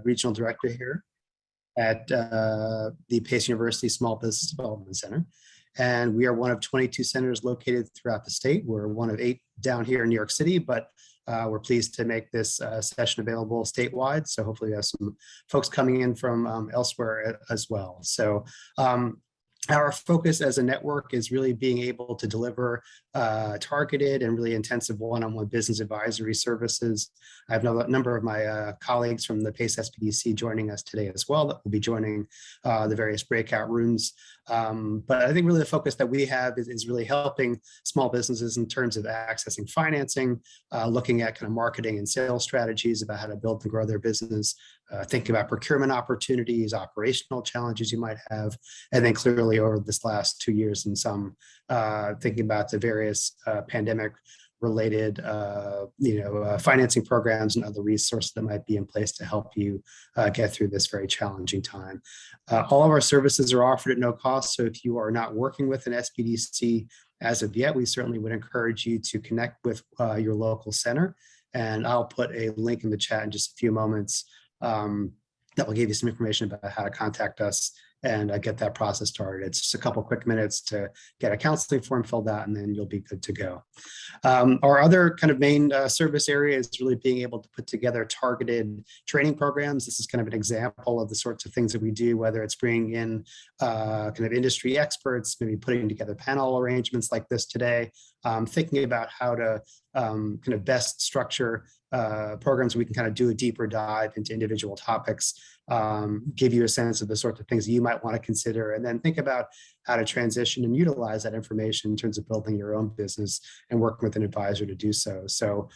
regional director here at the Pace University Small Business Development Center. And we are one of 22 centers located throughout the state. We're one of 8 down here in New York City, but we're pleased to make this session available statewide. So hopefully we have some folks coming in from elsewhere as well. So our focus as a network is really being able to deliver targeted and really intensive one-on-one business advisory services. I have a number of my colleagues from the Pace SBDC joining us today as well that will be joining the various breakout rooms. But I think really the focus that we have is really helping small businesses in terms of accessing financing, looking at kind of marketing and sales strategies about how to build and grow their business, thinking about procurement opportunities, operational challenges you might have, and then clearly over this last 2 years and some thinking about the various pandemic related financing programs and other resources that might be in place to help you get through this very challenging time. All of our services are offered at no cost. So if you are not working with an SBDC as of yet, we certainly would encourage you to connect with your local center. And I'll put a link in the chat in just a few moments that will give you some information about how to contact us and get that process started. It's just a couple quick minutes to get a counseling form filled out, and then you'll be good to go. Our other kind of main service area is really being able to put together targeted training programs. This is kind of an example of the sorts of things that we do, whether it's bringing in kind of industry experts, maybe putting together panel arrangements like this today, thinking about how to kind of best structure programs. We can kind of do a deeper dive into individual topics, give you a sense of the sorts of things you might want to consider, and then think about how to transition and utilize that information in terms of building your own business and working with an advisor to do so. So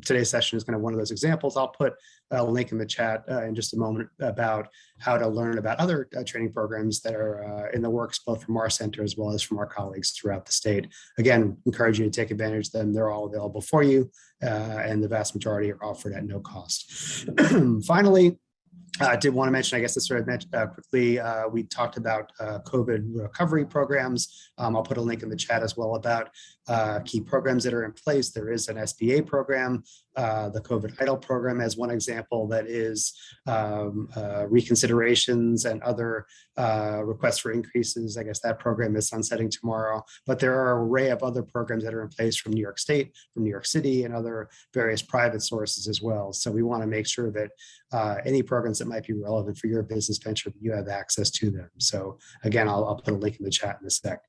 today's session is kind of one of those examples. I'll put a link in the chat in just a moment about how to learn about other training programs that are in the works, both from our center as well as from our colleagues throughout the state. Again, encourage you to take advantage of them. They're all available for you, and the vast majority are offered at no cost. Finally, I did want to mention, I guess this sort of mentioned quickly, we talked about COVID recovery programs. I'll put a link in the chat as well about key programs that are in place. There is an SBA program, the COVID EIDL program as one example that is reconsiderations and other requests for increases. I guess that program is sunsetting tomorrow, but there are an array of other programs that are in place from New York State, from New York City, and other various private sources as well. So we want to make sure that any programs that might be relevant for your business venture, you have access to them. So again, I'll put a link in the chat in a sec.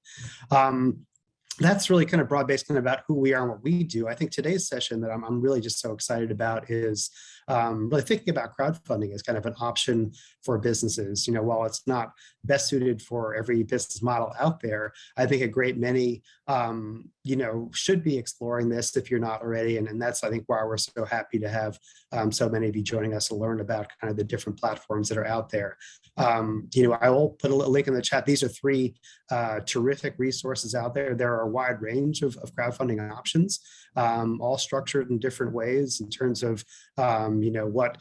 That's really kind of broad-based kind of about who we are and what we do. I think today's session that I'm really just so excited about is really thinking about crowdfunding as kind of an option for businesses. You know, while it's not best suited for every business model out there, I think a great many, should be exploring this if you're not already. And that's, I think, why we're so happy to have so many of you joining us to learn about kind of the different platforms that are out there. I will put a link in the chat. These are 3 terrific resources out there. There are a wide range of crowdfunding options, all structured in different ways in terms of what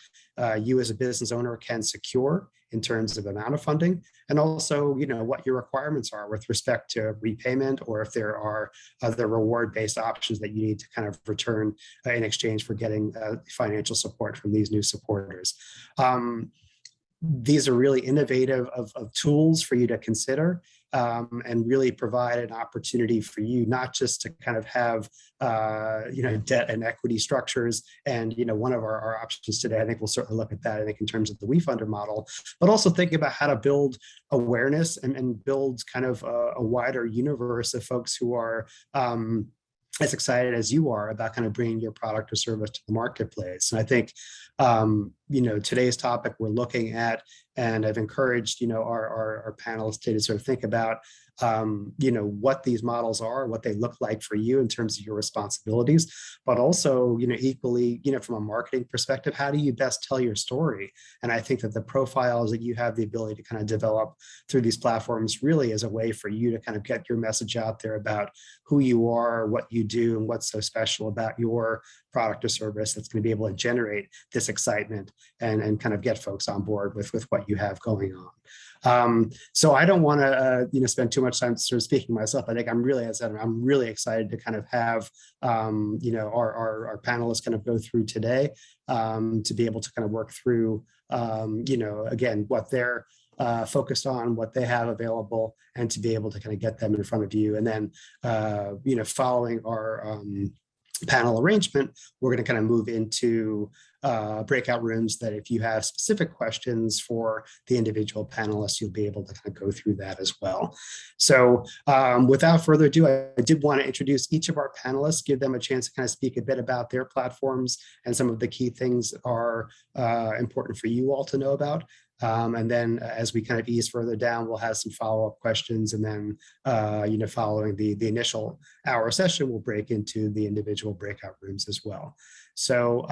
you as a business owner can secure in terms of amount of funding, and also what your requirements are with respect to repayment, or if there are other reward-based options that you need to kind of return in exchange for getting financial support from these new supporters. These are really innovative of tools for you to consider, and really provide an opportunity for you not just to kind of have debt and equity structures. And one of our options today, I think we'll certainly look at that, I think, in terms of the Wefunder model, but also thinking about how to build awareness and build kind of a wider universe of folks who are as excited as you are about kind of bringing your product or service to the marketplace. And I think, today's topic we're looking at, and I've encouraged, our panelists to sort of think about, what these models are, what they look like for you in terms of your responsibilities, but also, equally, from a marketing perspective, how do you best tell your story? And I think that the profiles that you have the ability to kind of develop through these platforms really is a way for you to kind of get your message out there about who you are, what you do, and what's so special about your product or service that's going to be able to generate this excitement and kind of get folks on board with what you have going on. So I don't want to spend too much time sort of speaking myself. I think I'm really, as I said, I'm really excited to kind of have our panelists kind of go through today to be able to kind of work through again what they're focused on, what they have available, and to be able to kind of get them in front of you. And then following our panel arrangement, we're going to kind of move into breakout rooms that if you have specific questions for the individual panelists, you'll be able to kind of go through that as well. So without further ado, I did want to introduce each of our panelists, give them a chance to kind of speak a bit about their platforms and some of the key things that are important for you all to know about. And then as we kind of ease further down, we'll have some follow-up questions. And then, following the initial hour session, we'll break into the individual breakout rooms as well. So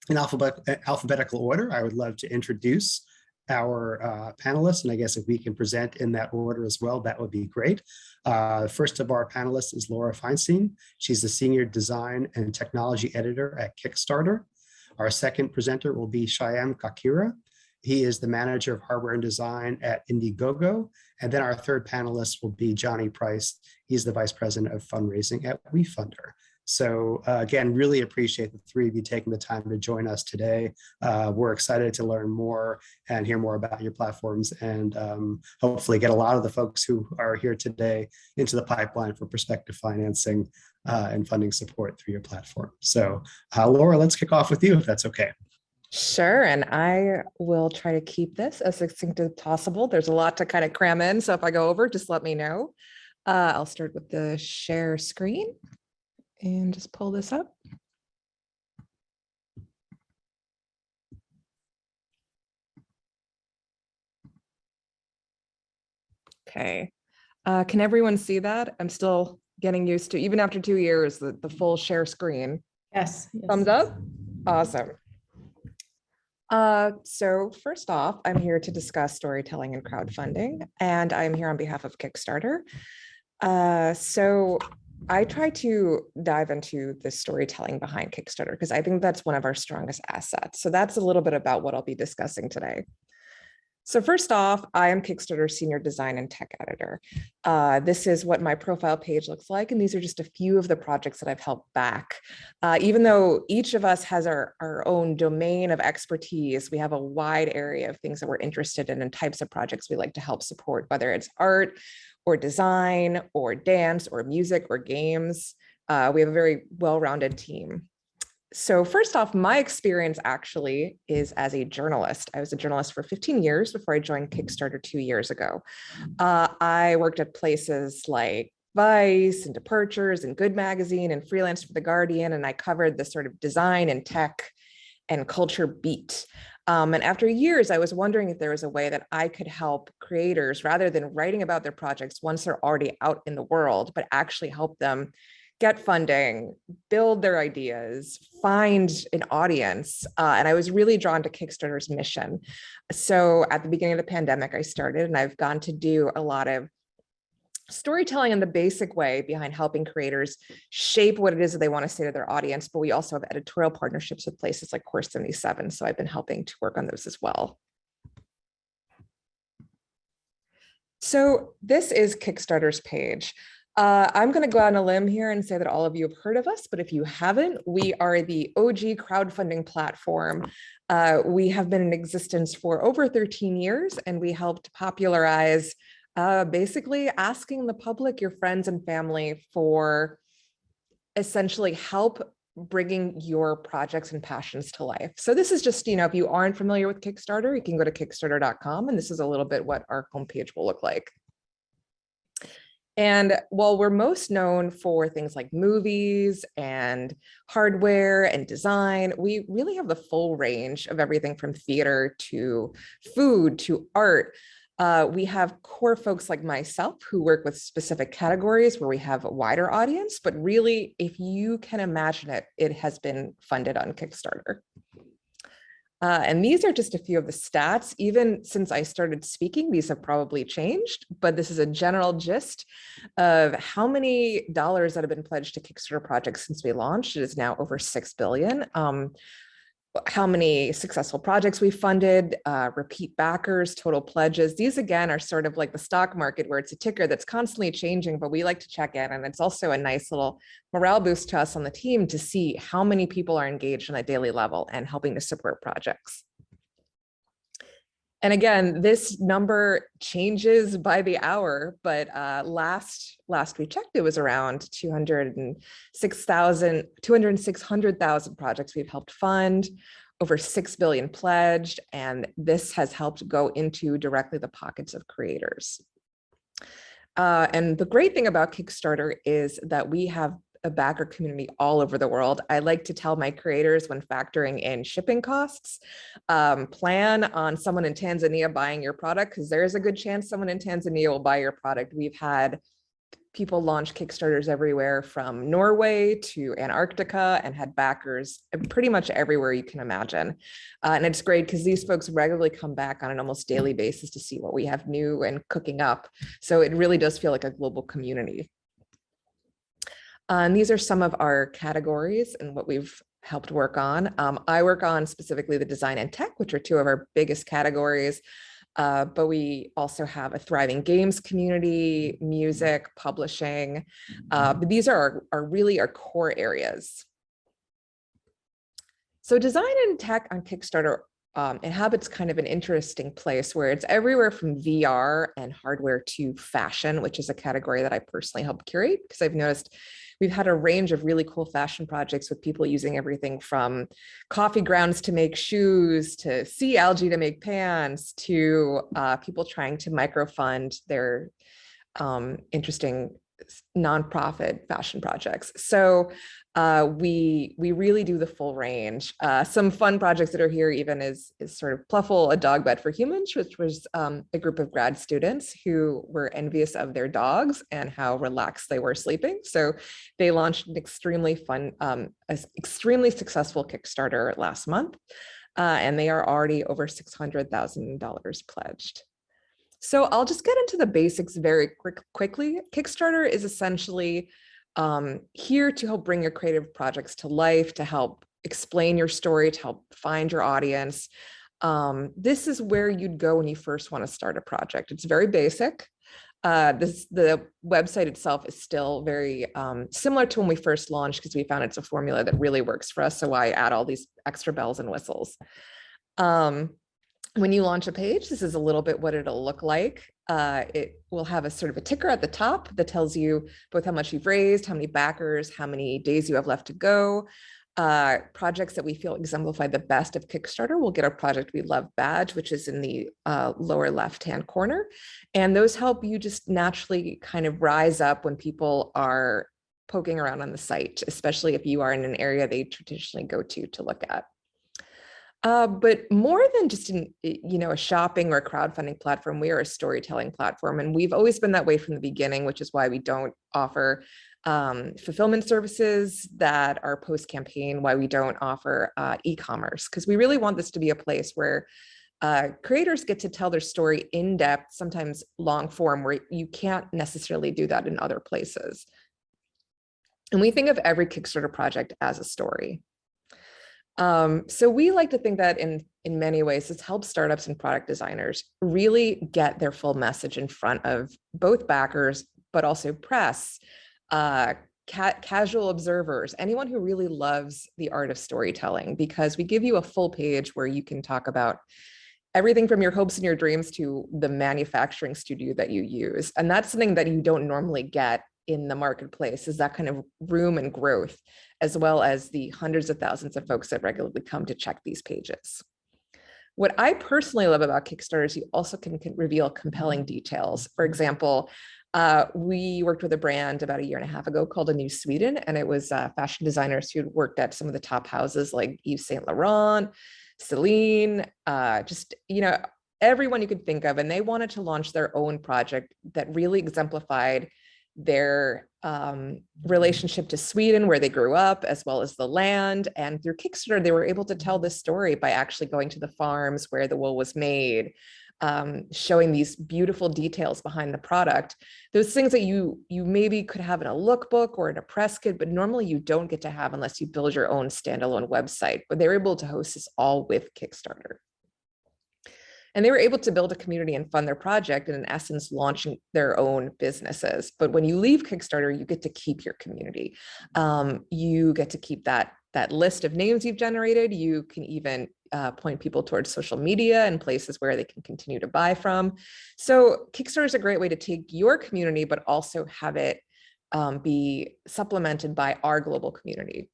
in alphabetical order, I would love to introduce our panelists. And I guess if we can present in that order as well, that would be great. First of our panelists is Laura Feinstein. She's the Senior Design and Technology Editor at Kickstarter. Our second presenter will be Shyam Kakira. He is the Manager of Hardware and Design at Indiegogo. And then our third panelist will be Johnny Price. He's the Vice President of Fundraising at Wefunder. So again, really appreciate the three of you taking the time to join us today. We're excited to learn more and hear more about your platforms and hopefully get a lot of the folks who are here today into the pipeline for prospective financing and funding support through your platform. So Laura, let's kick off with you if that's okay. Sure, and I will try to keep this as succinct as possible. There's a lot to kind of cram in, so if I go over, just let me know. I'll start with the share screen and just pull this up. Okay, can everyone see that? I'm still getting used to, even after 2 years, the full share screen. Yes. Thumbs up? Awesome. So first off, I'm here to discuss storytelling and crowdfunding, and I'm here on behalf of Kickstarter. So I try to dive into the storytelling behind Kickstarter because I think that's one of our strongest assets. So that's a little bit about what I'll be discussing today. So first off, I am Kickstarter's Senior Design and Tech Editor. This is what my profile page looks like, and these are just a few of the projects that I've helped back. Even though each of us has our own domain of expertise, we have a wide area of things that we're interested in and types of projects we like to help support, whether it's art or design or dance or music or games. We have a very well-rounded team. So first off, my experience actually is as a journalist. I was a journalist for 15 years before I joined Kickstarter 2 years ago. I worked at places like Vice and Departures and Good Magazine and freelanced for The Guardian, and I covered the sort of design and tech and culture beat. And after years, I was wondering if there was a way that I could help creators rather than writing about their projects once they're already out in the world, but actually help them get funding, build their ideas, find an audience. And I was really drawn to Kickstarter's mission. So at the beginning of the pandemic, I started, and I've gone to do a lot of storytelling in the basic way behind helping creators shape what it is that they want to say to their audience. But we also have editorial partnerships with places like Course 77. So I've been helping to work on those as well. So this is Kickstarter's page. I'm going to go on a limb here and say that all of you have heard of us, but if you haven't, we are the OG crowdfunding platform. We have been in existence for over 13 years, and we helped popularize basically asking the public, your friends and family, for essentially help bringing your projects and passions to life. So this is just, if you aren't familiar with Kickstarter, you can go to kickstarter.com, and this is a little bit what our homepage will look like. And while we're most known for things like movies and hardware and design, we really have the full range of everything from theater to food to art. We have core folks like myself who work with specific categories where we have a wider audience, but really, if you can imagine it, it has been funded on Kickstarter. And these are just a few of the stats. Even since I started speaking, these have probably changed, but this is a general gist of how many dollars that have been pledged to Kickstarter projects since we launched. It is now over $6 billion. how many successful projects we funded, repeat backers, total pledges. These again are sort of like the stock market where it's a ticker that's constantly changing, but we like to check in. And it's also a nice little morale boost to us on the team to see how many people are engaged on a daily level and helping to support projects. And again, this number changes by the hour, but last we checked, it was around 206,000 projects we've helped fund, over 6 billion pledged, and this has helped go into directly the pockets of creators. And the great thing about Kickstarter is that we have a backer community all over the world. I like to tell my creators when factoring in shipping costs, plan on someone in Tanzania buying your product, because there's a good chance someone in Tanzania will buy your product. We've had people launch Kickstarters everywhere from Norway to Antarctica and had backers pretty much everywhere you can imagine. And it's great because these folks regularly come back on an almost daily basis to see what we have new and cooking up. So it really does feel like a global community. And these are some of our categories and what we've helped work on. I work on specifically the design and tech, which are two of our biggest categories. But we also have a thriving games community, music, publishing. But these are really our core areas. So design and tech on Kickstarter inhabits kind of an interesting place where it's everywhere from VR and hardware to fashion, which is a category that I personally help curate because I've noticed we've had a range of really cool fashion projects with people using everything from coffee grounds to make shoes, to sea algae to make pants, to people trying to microfund their interesting nonprofit fashion projects. So we really do the full range. Some fun projects that are here even is sort of Pluffle, a dog bed for humans, which was a group of grad students who were envious of their dogs and how relaxed they were sleeping. So they launched an extremely fun, extremely successful Kickstarter last month, and they are already over $600,000 pledged. So I'll just get into the basics very quickly. Kickstarter is essentially here to help bring your creative projects to life, to help explain your story, to help find your audience. This is where you'd go when you first want to start a project. It's very basic. The website itself is still very similar to when we first launched because we found it's a formula that really works for us. So why add all these extra bells and whistles? When you launch a page, this is a little bit what it'll look like. It will have a sort of a ticker at the top that tells you both how much you've raised, how many backers, how many days you have left to go. Projects that we feel exemplify the best of Kickstarter will get our Project We Love badge, which is in the lower left-hand corner. And those help you just naturally kind of rise up when people are poking around on the site, especially if you are in an area they traditionally go to look at. But more than just a shopping or a crowdfunding platform, we are a storytelling platform, and we've always been that way from the beginning, which is why we don't offer fulfillment services that are post-campaign, why we don't offer e-commerce, because we really want this to be a place where creators get to tell their story in depth, sometimes long form, where you can't necessarily do that in other places. And we think of every Kickstarter project as a story. So we like to think that in many ways, this helps startups and product designers really get their full message in front of both backers, but also press, casual observers, anyone who really loves the art of storytelling, because we give you a full page where you can talk about everything from your hopes and your dreams to the manufacturing studio that you use. And that's something that you don't normally get in the marketplace, is that kind of room and growth, as well as the hundreds of thousands of folks that regularly come to check these pages. What I personally love about Kickstarter is you also can reveal compelling details. For example, we worked with a brand about 1.5 years ago called A New Sweden, and it was fashion designers who had worked at some of the top houses like Yves Saint Laurent, Celine, everyone you could think of, and they wanted to launch their own project that really exemplified their relationship to Sweden, where they grew up, as well as the land. And through Kickstarter, they were able to tell this story by actually going to the farms where the wool was made, showing these beautiful details behind the product. Those things that you maybe could have in a lookbook or in a press kit, but normally you don't get to have unless you build your own standalone website. But they were able to host this all with Kickstarter. And they were able to build a community and fund their project, and in essence, launching their own businesses. But when you leave Kickstarter, you get to keep your community. You get to keep that list of names you've generated. You can even point people towards social media and places where they can continue to buy from. So Kickstarter is a great way to take your community, but also have it be supplemented by our global community.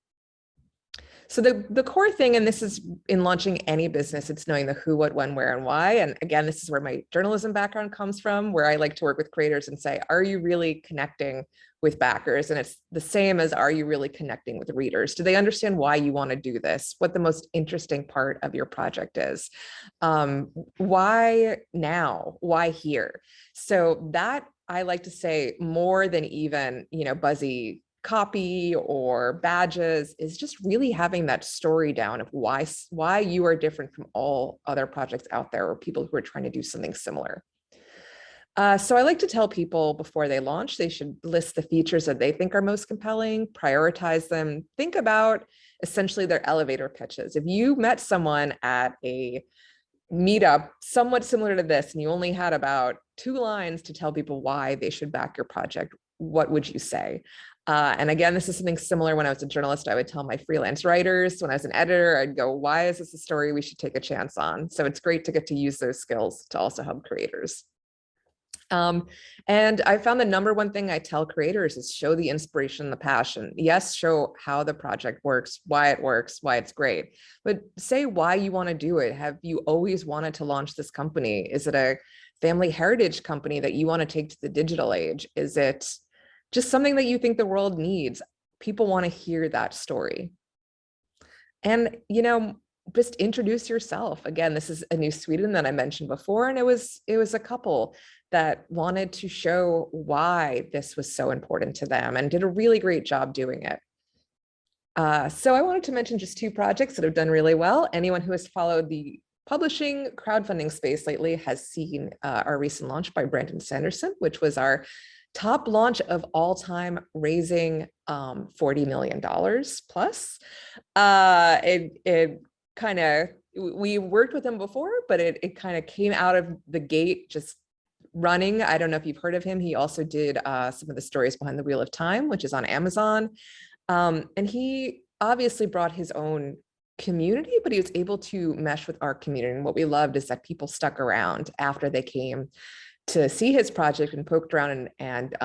So the core thing, and this is in launching any business, it's knowing the who, what, when, where, and why. And again, this is where my journalism background comes from, where I like to work with creators and say, are you really connecting with backers? And it's the same as, are you really connecting with readers? Do they understand why you want to do this? What the most interesting part of your project is? Why now? Why here? So that, I like to say, more than even, buzzy copy or badges, is just really having that story down of why you are different from all other projects out there or people who are trying to do something similar. So I like to tell people before they launch, they should list the features that they think are most compelling, prioritize them, think about essentially their elevator pitches. If you met someone at a meetup somewhat similar to this, and you only had about 2 lines to tell people why they should back your project, what would you say? And again, this is something similar. When I was a journalist, I would tell my freelance writers. When I was an editor, I'd go, why is this a story we should take a chance on? So it's great to get to use those skills to also help creators. And I found the #1 thing I tell creators is show the inspiration and the passion. Yes, show how the project works, why it's great, but say why you want to do it. Have you always wanted to launch this company? Is it a family heritage company that you want to take to the digital age? Is it just something that you think the world needs? People want to hear that story. And, just introduce yourself. Again, this is a new Sweden that I mentioned before, and it was a couple that wanted to show why this was so important to them and did a really great job doing it. So I wanted to mention just 2 projects that have done really well. Anyone who has followed the publishing crowdfunding space lately has seen our recent launch by Brandon Sanderson, which was our top launch of all time, raising $40 million plus. It kind of, we worked with him before, but it kind of came out of the gate just running. I don't know if you've heard of him. He also did some of the stories behind the Wheel of Time, which is on Amazon. And he obviously brought his own community, but he was able to mesh with our community. And what we loved is that people stuck around after they came to see his project and poked around and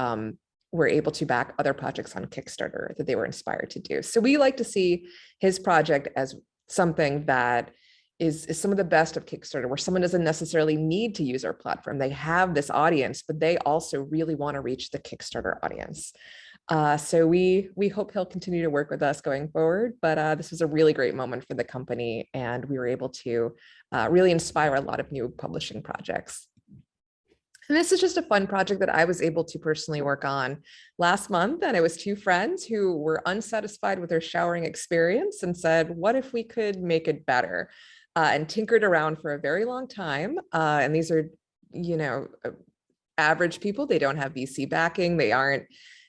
were able to back other projects on Kickstarter that they were inspired to do. So we like to see his project as something that is some of the best of Kickstarter, where someone doesn't necessarily need to use our platform. They have this audience, but they also really want to reach the Kickstarter audience. So we hope he'll continue to work with us going forward, but this was a really great moment for the company, and we were able to really inspire a lot of new publishing projects. And this is just a fun project that I was able to personally work on last month. And it was 2 friends who were unsatisfied with their showering experience and said, what if we could make it better? And tinkered around for a very long time. And these are, average people. They don't have VC backing. They aren't,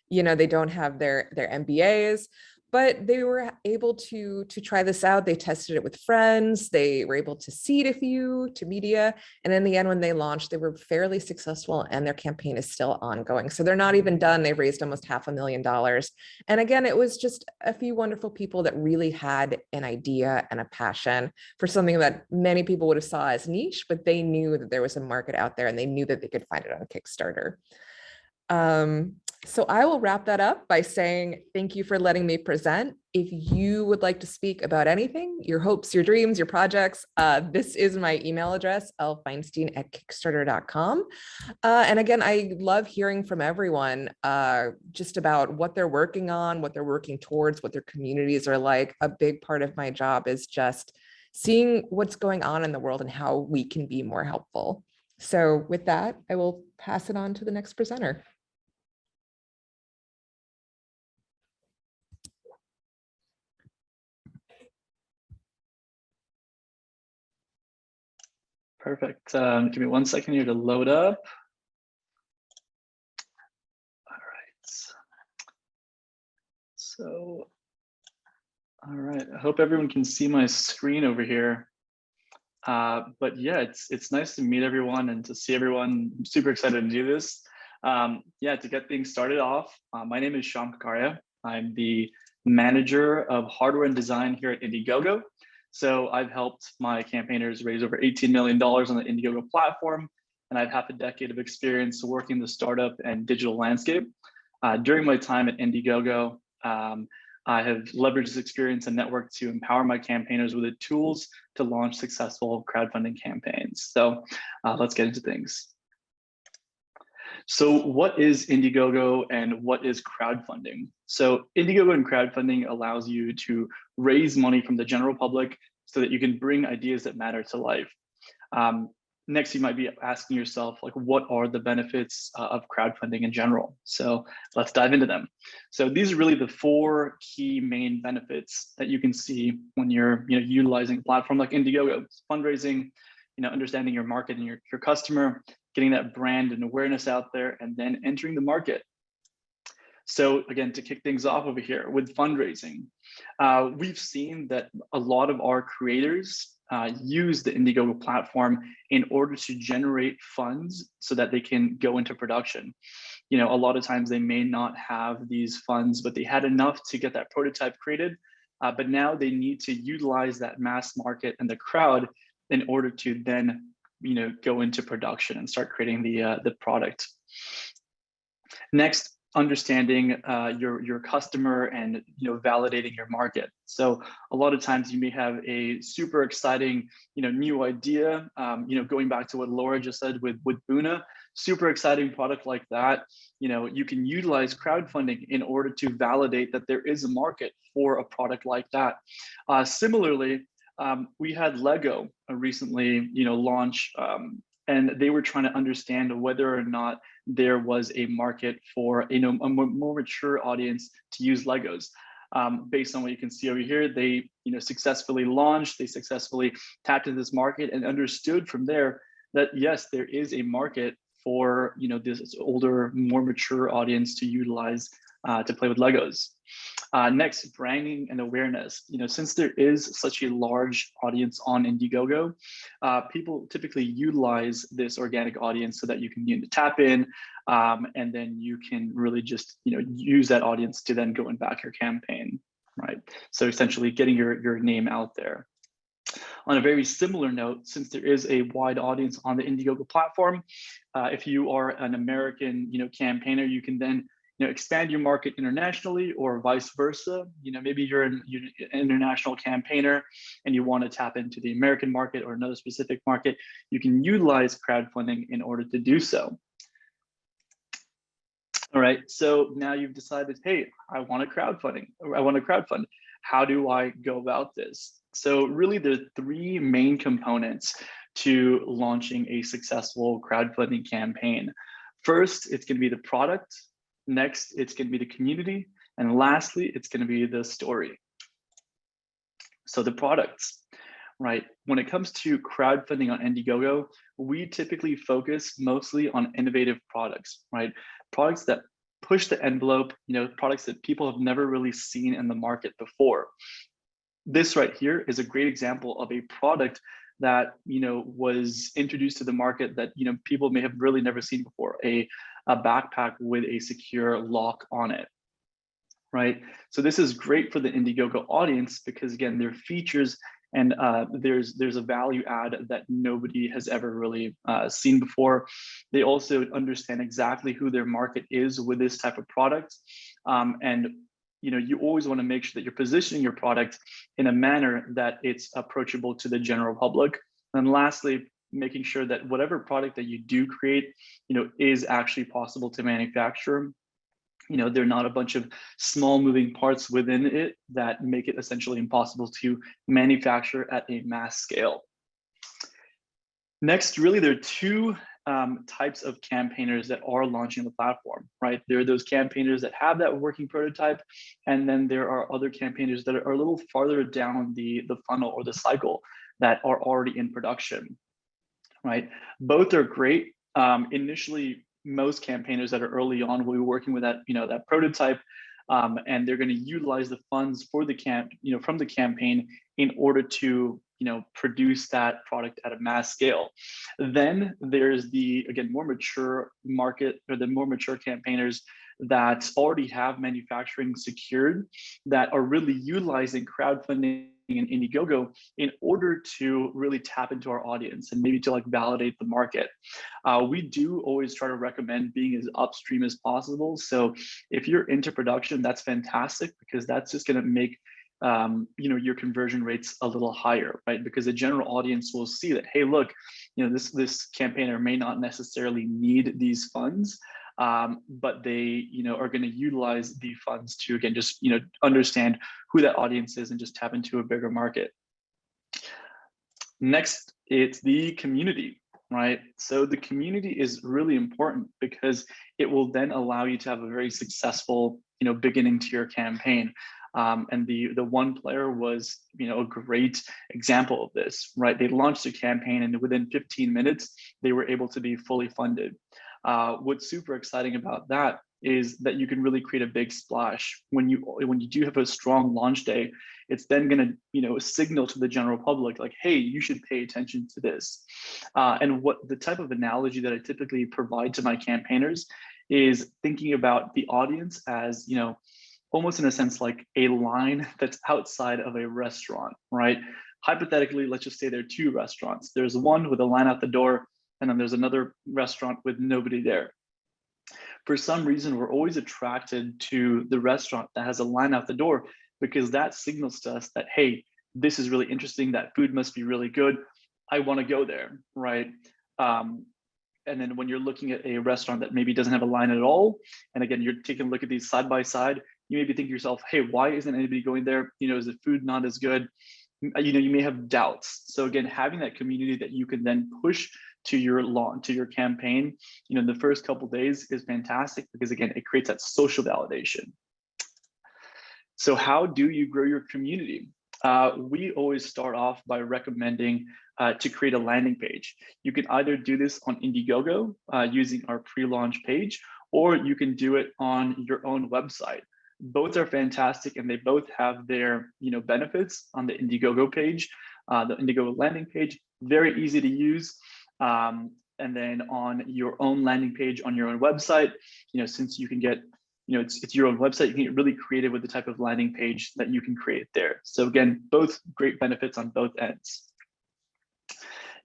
they don't have their MBAs. But they were able to try this out. They tested it with friends. They were able to seed a few to media. And in the end, when they launched, they were fairly successful, and their campaign is still ongoing. So they're not even done. They raised almost $500,000. And again, it was just a few wonderful people that really had an idea and a passion for something that many people would have saw as niche, but they knew that there was a market out there, and they knew that they could find it on Kickstarter. So I will wrap that up by saying thank you for letting me present. If you would like to speak about anything, your hopes, your dreams, your projects, this is my email address, lfeinstein@kickstarter.com. And again, I love hearing from everyone just about what they're working on, what they're working towards, what their communities are like. A big part of my job is just seeing what's going on in the world and how we can be more helpful. So with that, I will pass it on to the next presenter. Perfect. Give me 1 second here to load up. All right. So, all right. I hope everyone can see my screen over here. But yeah, it's nice to meet everyone and to see everyone. I'm super excited to do this. Yeah, to get things started off, my name is Shyam Kakaria. I'm the manager of hardware and design here at Indiegogo. So I've helped my campaigners raise over $18 million on the Indiegogo platform, and I've half a decade of experience working the startup and digital landscape. During my time at Indiegogo, I have leveraged this experience and network to empower my campaigners with the tools to launch successful crowdfunding campaigns. So let's get into things. So what is Indiegogo and what is crowdfunding? So Indiegogo and crowdfunding allows you to raise money from the general public so that you can bring ideas that matter to life. Next, you might be asking yourself, like, what are the benefits of crowdfunding in general? So let's dive into them. So these are really the 4 key main benefits that you can see when you're utilizing a platform like Indiegogo. It's fundraising, understanding your market and your customer, getting that brand and awareness out there, and then entering the market. So again, to kick things off over here with fundraising, we've seen that a lot of our creators use the Indiegogo platform in order to generate funds so that they can go into production. A lot of times they may not have these funds, but they had enough to get that prototype created. But now they need to utilize that mass market and the crowd in order to then, go into production and start creating the product. Next, understanding your customer and validating your market. So a lot of times you may have a super exciting new idea. Going back to what Laura just said with Buna, super exciting product like that. You can utilize crowdfunding in order to validate that there is a market for a product like that. Similarly, we had Lego recently launch, and they were trying to understand whether or not there was a market for a more mature audience to use Legos. Based on what you can see over here, they successfully launched, they successfully tapped into this market and understood from there that yes, there is a market for this older, more mature audience to utilize to play with Legos. Next, branding and awareness. Since there is such a large audience on Indiegogo, people typically utilize this organic audience so that you can tap in, and then you can really just use that audience to then go and back your campaign, right? So essentially getting your name out there. On a very similar note, since there is a wide audience on the Indiegogo platform, if you are an American campaigner, you can then expand your market internationally or vice versa. Maybe you're an international campaigner and you want to tap into the American market or another specific market. You can utilize crowdfunding in order to do so. All right, so now you've decided, hey, I want to crowdfund. How do I go about this? So really the 3 main components to launching a successful crowdfunding campaign. First, it's going to be the product. Next, it's going to be the community. And lastly, it's going to be the story. So the products, right? When it comes to crowdfunding on Indiegogo, we typically focus mostly on innovative products, right? Products that push the envelope, products that people have never really seen in the market before. This right here is a great example of a product that was introduced to the market that people may have really never seen before, a backpack with a secure lock on it, right? So this is great for the Indiegogo audience because again, there are features and there's a value add that nobody has ever really seen before. They also understand exactly who their market is with this type of product, and you always want to make sure that you're positioning your product in a manner that it's approachable to the general public. And lastly, making sure that whatever product that you do create, is actually possible to manufacture. They're not a bunch of small moving parts within it that make it essentially impossible to manufacture at a mass scale. Next, really, there are 2 types of campaigners that are launching the platform, right? There are those campaigners that have that working prototype, and then there are other campaigners that are a little farther down the funnel or the cycle that are already in production. right? Both are great. Initially, most campaigners that are early on will be working with that, that prototype, and they're going to utilize the funds for the from the campaign in order to, produce that product at a mass scale. Then there's the, again, more mature market, or the more mature campaigners that already have manufacturing secured, that are really utilizing crowdfunding and Indiegogo in order to really tap into our audience and maybe to like validate the market. We do always try to recommend being as upstream as possible. So if you're into production, that's fantastic, because that's just going to make your conversion rates a little higher, right? Because the general audience will see that, hey, look, this campaigner may not necessarily need these funds, but they, are going to utilize the funds to, again, just, understand who that audience is and just tap into a bigger market. Next, it's the community, right? So the community is really important because it will then allow you to have a very successful, beginning to your campaign. And the one player was, a great example of this, right? They launched a campaign and within 15 minutes, they were able to be fully funded. What's super exciting about that is that you can really create a big splash when you do have a strong launch day. It's then going to signal to the general public like, hey, you should pay attention to this. And what the type of analogy that I typically provide to my campaigners is thinking about the audience as, almost in a sense like a line that's outside of a restaurant, right? Hypothetically, let's just say there are two restaurants. There's one with a line out the door, and then there's another restaurant with nobody there. For some reason, we're always attracted to the restaurant that has a line out the door, because that signals to us that, hey, this is really interesting, that food must be really good, I want to go there, right? And then when you're looking at a restaurant that maybe doesn't have a line at all, and again, you're taking a look at these side by side, you maybe think to yourself, hey, why isn't anybody going there? Is the food not as good? You may have doubts. So again, having that community that you can then push to your launch, to your campaign, in the first couple of days is fantastic, because again, it creates that social validation. So how do you grow your community? We always start off by recommending to create a landing page. You can either do this on Indiegogo using our pre-launch page, or you can do it on your own website. Both are fantastic, and they both have their benefits. On the Indiegogo page, the Indiegogo landing page, very easy to use. And then on your own landing page on your own website, since you can get, it's your own website, you can get really creative with the type of landing page that you can create there. So again, both great benefits on both ends.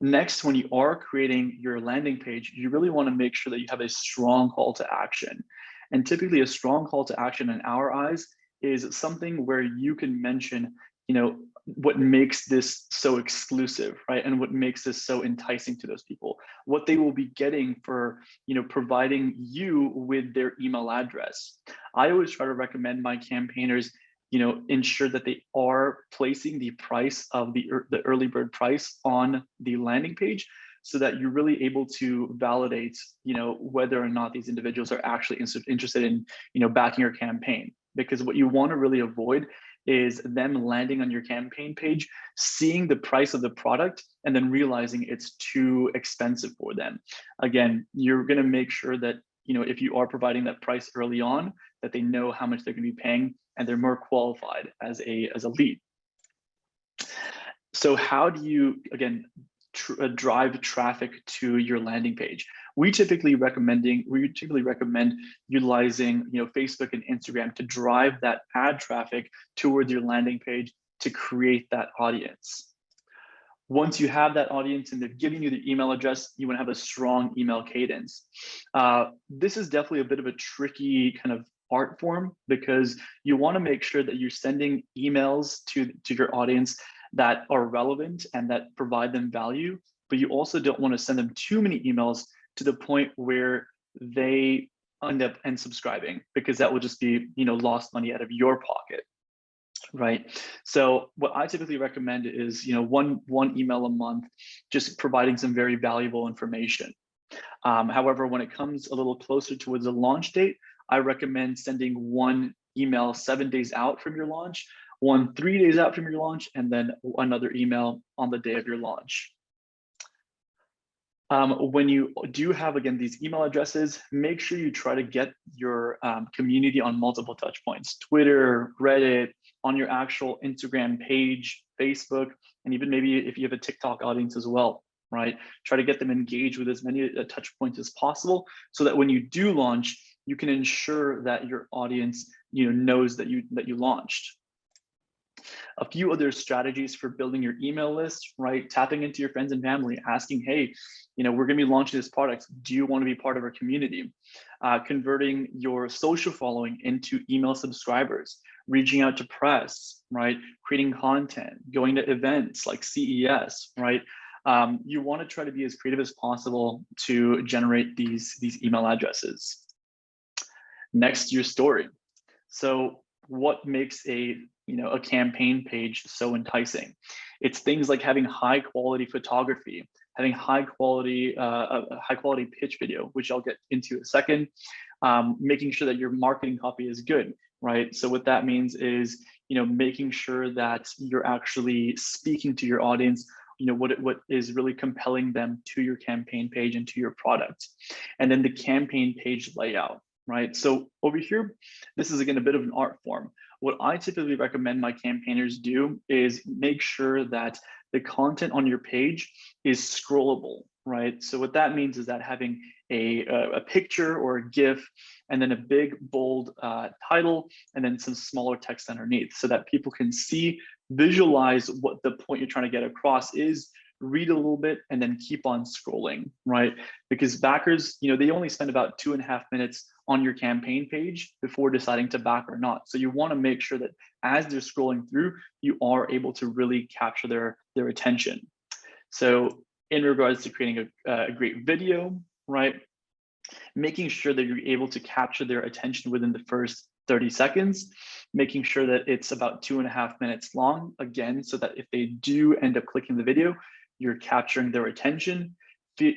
Next, when you are creating your landing page, you really want to make sure that you have a strong call to action. And typically a strong call to action in our eyes is something where you can mention, what makes this so exclusive, right? And what makes this so enticing to those people, what they will be getting for, providing you with their email address. I always try to recommend my campaigners, ensure that they are placing the price of the early bird price on the landing page, so that you're really able to validate, whether or not these individuals are actually interested in, backing your campaign. Because what you want to really avoid is them landing on your campaign page, seeing the price of the product, and then realizing it's too expensive for them. Again, you're going to make sure that, if you are providing that price early on, that they know how much they're going to be paying, and they're more qualified as a lead. So how do you, again, drive traffic to your landing page? We typically recommend utilizing Facebook and Instagram to drive that ad traffic towards your landing page to create that audience. Once you have that audience and they're giving you the email address, you want to have a strong email cadence. This is definitely a bit of a tricky kind of art form, because you want to make sure that you're sending emails to your audience that are relevant and that provide them value, but you also don't want to send them too many emails to the point where they end up unsubscribing, because that will just be, lost money out of your pocket, right? So what I typically recommend is, one email a month, just providing some very valuable information. However, when it comes a little closer towards the launch date, I recommend sending one email 7 days out from your launch, one 3 days out from your launch, and then another email on the day of your launch. When you do have, again, these email addresses, make sure you try to get your community on multiple touch points: Twitter, Reddit, on your actual Instagram page, Facebook, and even maybe if you have a TikTok audience as well, right? Try to get them engaged with as many touch points as possible, so that when you do launch, you can ensure that your audience, knows that you launched. A few other strategies for building your email list, right? Tapping into your friends and family, asking, hey, we're going to be launching this product. Do you want to be part of our community? Converting your social following into email subscribers, reaching out to press, right? Creating content, going to events like CES, right? You want to try to be as creative as possible to generate these email addresses. Next, your story. So what makes a campaign page so enticing? It's things like having high quality photography, having high quality pitch video, which I'll get into in a second. Making sure that your marketing copy is good, right? So what that means is, making sure that you're actually speaking to your audience, what is really compelling them to your campaign page and to your product. And then the campaign page layout, right? So over here, this is again a bit of an art form. What I typically recommend my campaigners do is make sure that the content on your page is scrollable, right? So what that means is that having a picture or a GIF, and then a big bold title, and then some smaller text underneath, so that people can see, visualize what the point you're trying to get across is, read a little bit, and then keep on scrolling, right? Because backers, they only spend about 2.5 minutes on your campaign page before deciding to back or not. So you want to make sure that as they're scrolling through, you are able to really capture their attention. So in regards to creating a great video, right? Making sure that you're able to capture their attention within the first 30 seconds, making sure that it's about 2.5 minutes long, again, so that if they do end up clicking the video, you're capturing their attention,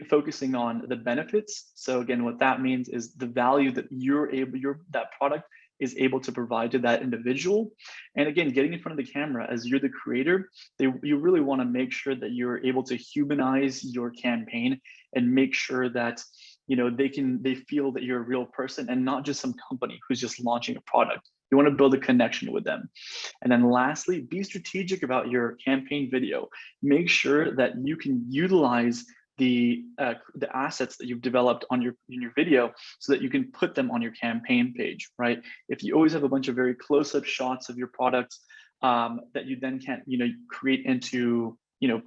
focusing on the benefits. So again, what that means is the value that that product is able to provide to that individual. And again, getting in front of the camera as you're the creator, you really want to make sure that you're able to humanize your campaign and make sure that they feel that you're a real person and not just some company who's just launching a product. You want to build a connection with them. And then lastly, be strategic about your campaign video. Make sure that you can utilize the assets that you've developed in your video so that you can put them on your campaign page, right? If you always have a bunch of very close-up shots of your products that you then can't create into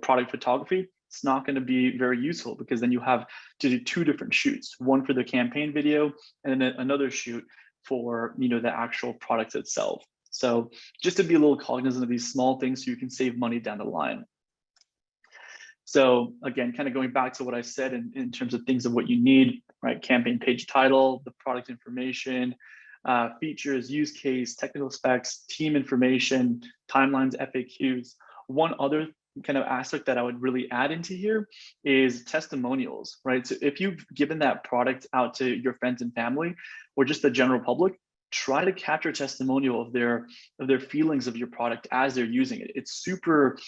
product photography, it's not going to be very useful, because then you have to do 2 different shoots, one for the campaign video and then another shoot for the actual product itself. So just to be a little cognizant of these small things so you can save money down the line. So again, kind of going back to what I said in terms of things of what you need, right? Campaign page title, the product information, features, use case, technical specs, team information, timelines, FAQs. One other kind of aspect that I would really add into here is testimonials, right? So if you've given that product out to your friends and family or just the general public, try to capture testimonial of their feelings of your product as they're using it. It's super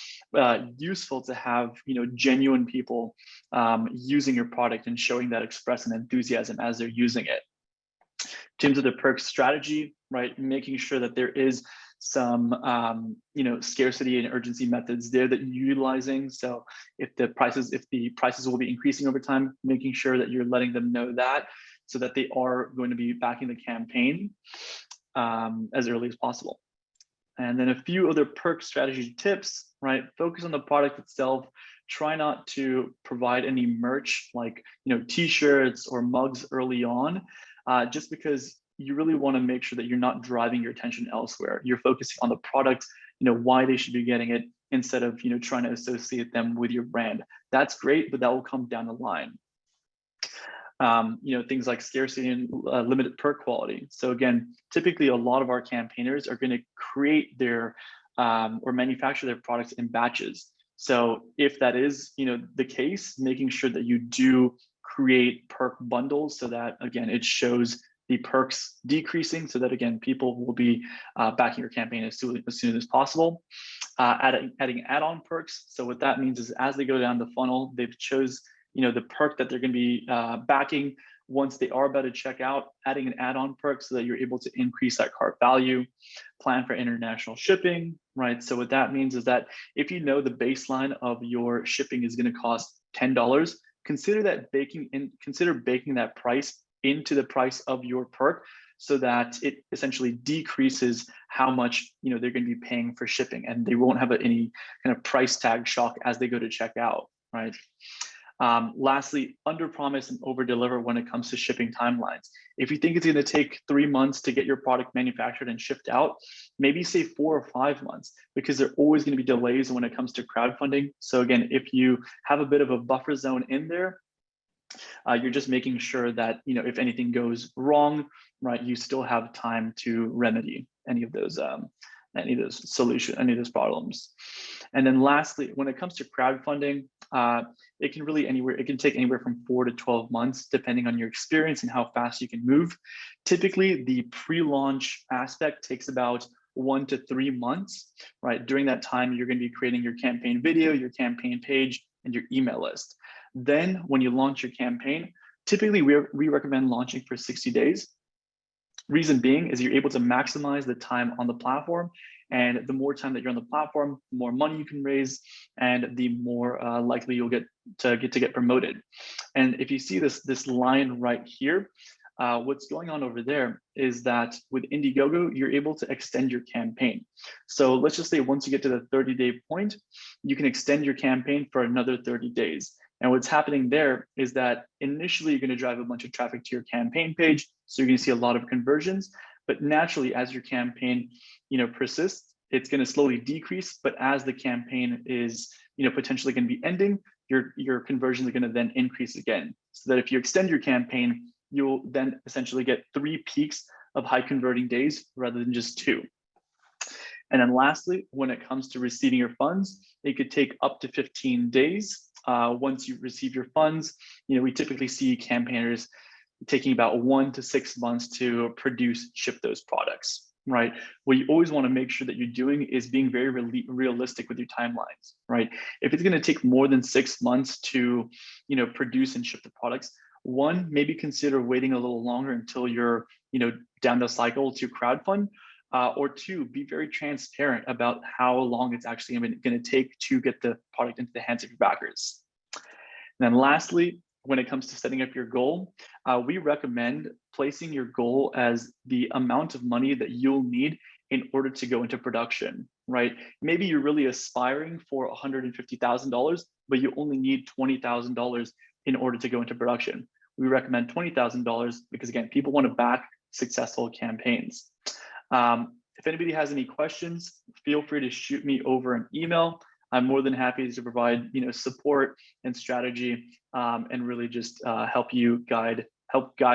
useful to have genuine people using your product and showing that express and enthusiasm as they're using it. In terms of the perks strategy, right? Making sure that there is some scarcity and urgency methods there that you're utilizing. So if the prices will be increasing over time, making sure that you're letting them know that, so that they are going to be backing the campaign as early as possible. And then a few other perk strategy tips, right? Focus on the product itself. Try not to provide any merch like t-shirts or mugs early on, just because you really want to make sure that you're not driving your attention elsewhere. You're focusing on the product, why they should be getting it, instead of trying to associate them with your brand. That's great, but that will come down the line. Things like scarcity and limited perk quality. So again, typically a lot of our campaigners are going to create their or manufacture their products in batches. So if that is the case, making sure that you do create perk bundles so that again it shows the perks decreasing, so that again people will be backing your campaign as soon as possible. Adding add-on perks. So what that means is as they go down the funnel, they've chose the perk that they're going to be backing once they are about to check out, adding an add-on perk so that you're able to increase that cart value, plan for international shipping, right? So what that means is that if you know the baseline of your shipping is going to cost $10, consider baking that price into the price of your perk so that it essentially decreases how much they're going to be paying for shipping, and they won't have any kind of price tag shock as they go to check out, right? Lastly, under promise and over deliver when it comes to shipping timelines. If you think it's going to take 3 months to get your product manufactured and shipped out, maybe say 4 or 5 months, because there are always going to be delays when it comes to crowdfunding. So again, if you have a bit of a buffer zone in there, you're just making sure that if anything goes wrong, right, you still have time to remedy any of those problems. And then lastly, when it comes to crowdfunding, it can take anywhere from 4 to 12 months, depending on your experience and how fast you can move. Typically, the pre-launch aspect takes about 1 to 3 months, right? During that time, you're going to be creating your campaign video, your campaign page, and your email list. Then when you launch your campaign, typically we recommend launching for 60 days. Reason being is you're able to maximize the time on the platform, and the more time that you're on the platform, the more money you can raise, and the more likely you'll get promoted. And if you see this line right here, what's going on over there is that with Indiegogo, you're able to extend your campaign. So let's just say once you get to the 30-day point, you can extend your campaign for another 30 days. And what's happening there is that initially you're going to drive a bunch of traffic to your campaign page. So you're going to see a lot of conversions, but naturally as your campaign, persists, it's going to slowly decrease. But as the campaign is, potentially going to be ending, your conversions are going to then increase again. So that if you extend your campaign, you'll then essentially get 3 peaks of high converting days rather than just 2. And then lastly, when it comes to receiving your funds, it could take up to 15 days. Once you receive your funds, we typically see campaigners taking about 1 to 6 months to ship those products, right? What you always want to make sure that you're doing is being very realistic with your timelines, right? If it's going to take more than 6 months to, produce and ship the products, one, maybe consider waiting a little longer until you're, down the cycle to crowdfund. Or 2, be very transparent about how long it's actually going to take to get the product into the hands of your backers. And then lastly, when it comes to setting up your goal, we recommend placing your goal as the amount of money that you'll need in order to go into production, right? Maybe you're really aspiring for $150,000, but you only need $20,000 in order to go into production. We recommend $20,000 because, again, people want to back successful campaigns. If anybody has any questions, feel free to shoot me over an email. I'm more than happy to provide support and strategy and really just help guide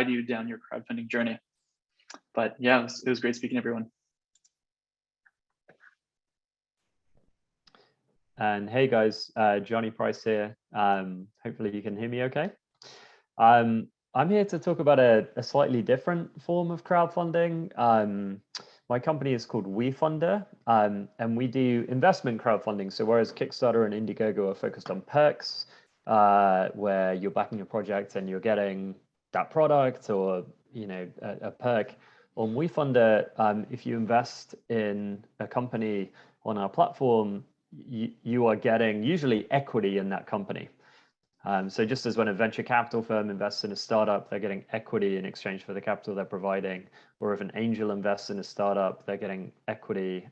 you down your crowdfunding journey. But yeah, it was great speaking to everyone. And hey guys, Johnny Price here. Hopefully you can hear me okay. I'm here to talk about a slightly different form of crowdfunding. My company is called Wefunder, and we do investment crowdfunding. So whereas Kickstarter and Indiegogo are focused on perks, where you're backing a project and you're getting that product or a perk, on Wefunder, if you invest in a company on our platform, you are getting usually equity in that company. So just as when a venture capital firm invests in a startup, they're getting equity in exchange for the capital they're providing, or if an angel invests in a startup, they're getting equity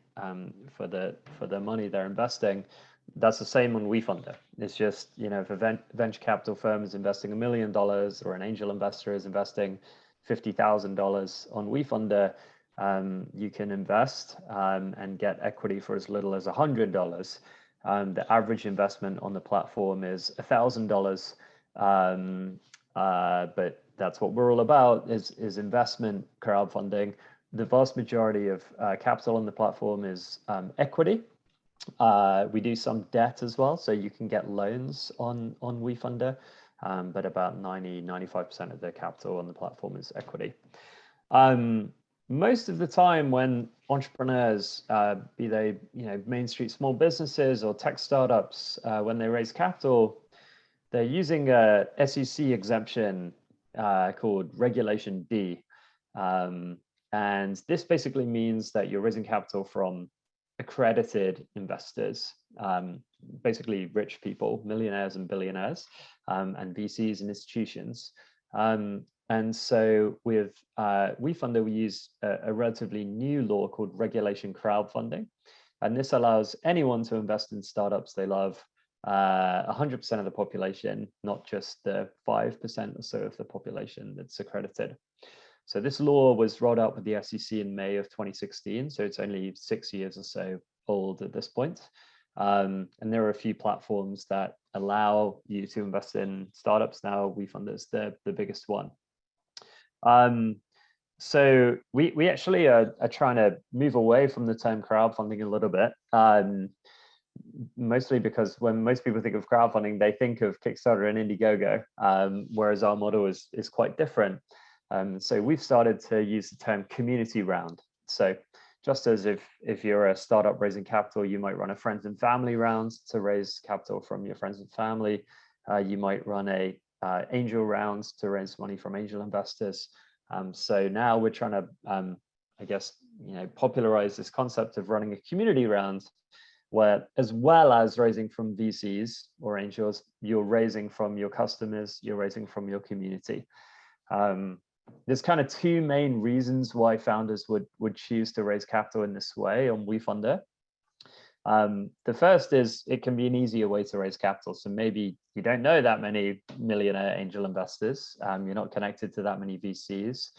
for the money they're investing. That's the same on Wefunder. It's just, if a venture capital firm is investing $1 million or an angel investor is investing $50,000 on Wefunder, you can invest and get equity for as little as $100. The average investment on the platform is $1,000, but that's what we're all about is investment crowdfunding. The vast majority of capital on the platform is equity. We do some debt as well, so you can get loans on Wefunder, but about 95% of the capital on the platform is equity. Most of the time when entrepreneurs, be they Main Street small businesses or tech startups, when they raise capital, they're using a SEC exemption called Regulation D. And this basically means that you're raising capital from accredited investors, basically rich people, millionaires and billionaires, and VCs and institutions. And so with Wefunder, we use a relatively new law called regulation crowdfunding. And this allows anyone to invest in startups they love, 100% of the population, not just the 5% or so of the population that's accredited. So this law was rolled out with the SEC in May of 2016. So it's only 6 years or so old at this point. And there are a few platforms that allow you to invest in startups now. Wefunder's the biggest one. So we actually are trying to move away from the term crowdfunding a little bit, mostly because when most people think of crowdfunding, they think of Kickstarter and Indiegogo, whereas our model is quite different. So we've started to use the term community round. So just as if you're a startup raising capital, you might run a friends and family round to raise capital from your friends and family. You might run a angel round to raise money from angel investors. So now we're trying to, I guess, popularize this concept of running a community round, where as well as raising from VCs or angels, you're raising from your customers, you're raising from your community. There's kind of two main reasons why founders would choose to raise capital in this way on Wefunder. The first is it can be an easier way to raise capital. So maybe you don't know that many millionaire angel investors, you're not connected to that many VCs,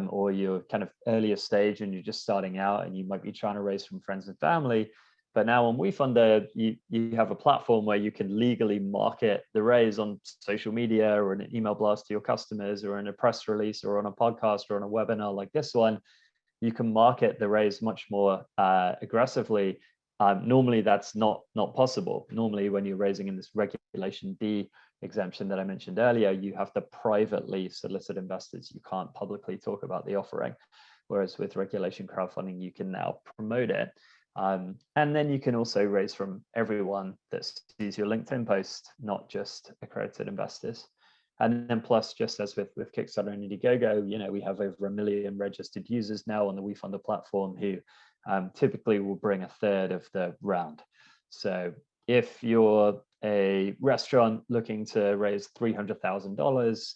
or you're kind of earlier stage and you're just starting out and you might be trying to raise from friends and family. But now on Wefunder, you have a platform where you can legally market the raise on social media or in an email blast to your customers or in a press release or on a podcast or on a webinar like this one. You can market the raise much more aggressively. Normally, that's not possible. Normally, when you're raising in this Regulation D exemption that I mentioned earlier, you have to privately solicit investors. You can't publicly talk about the offering. Whereas with regulation crowdfunding, you can now promote it. And then you can also raise from everyone that sees your LinkedIn post, not just accredited investors. And then plus, just as with Kickstarter and Indiegogo, we have over 1 million registered users now on the Wefunder platform who typically will bring a third of the round. So if you're a restaurant looking to raise $300,000,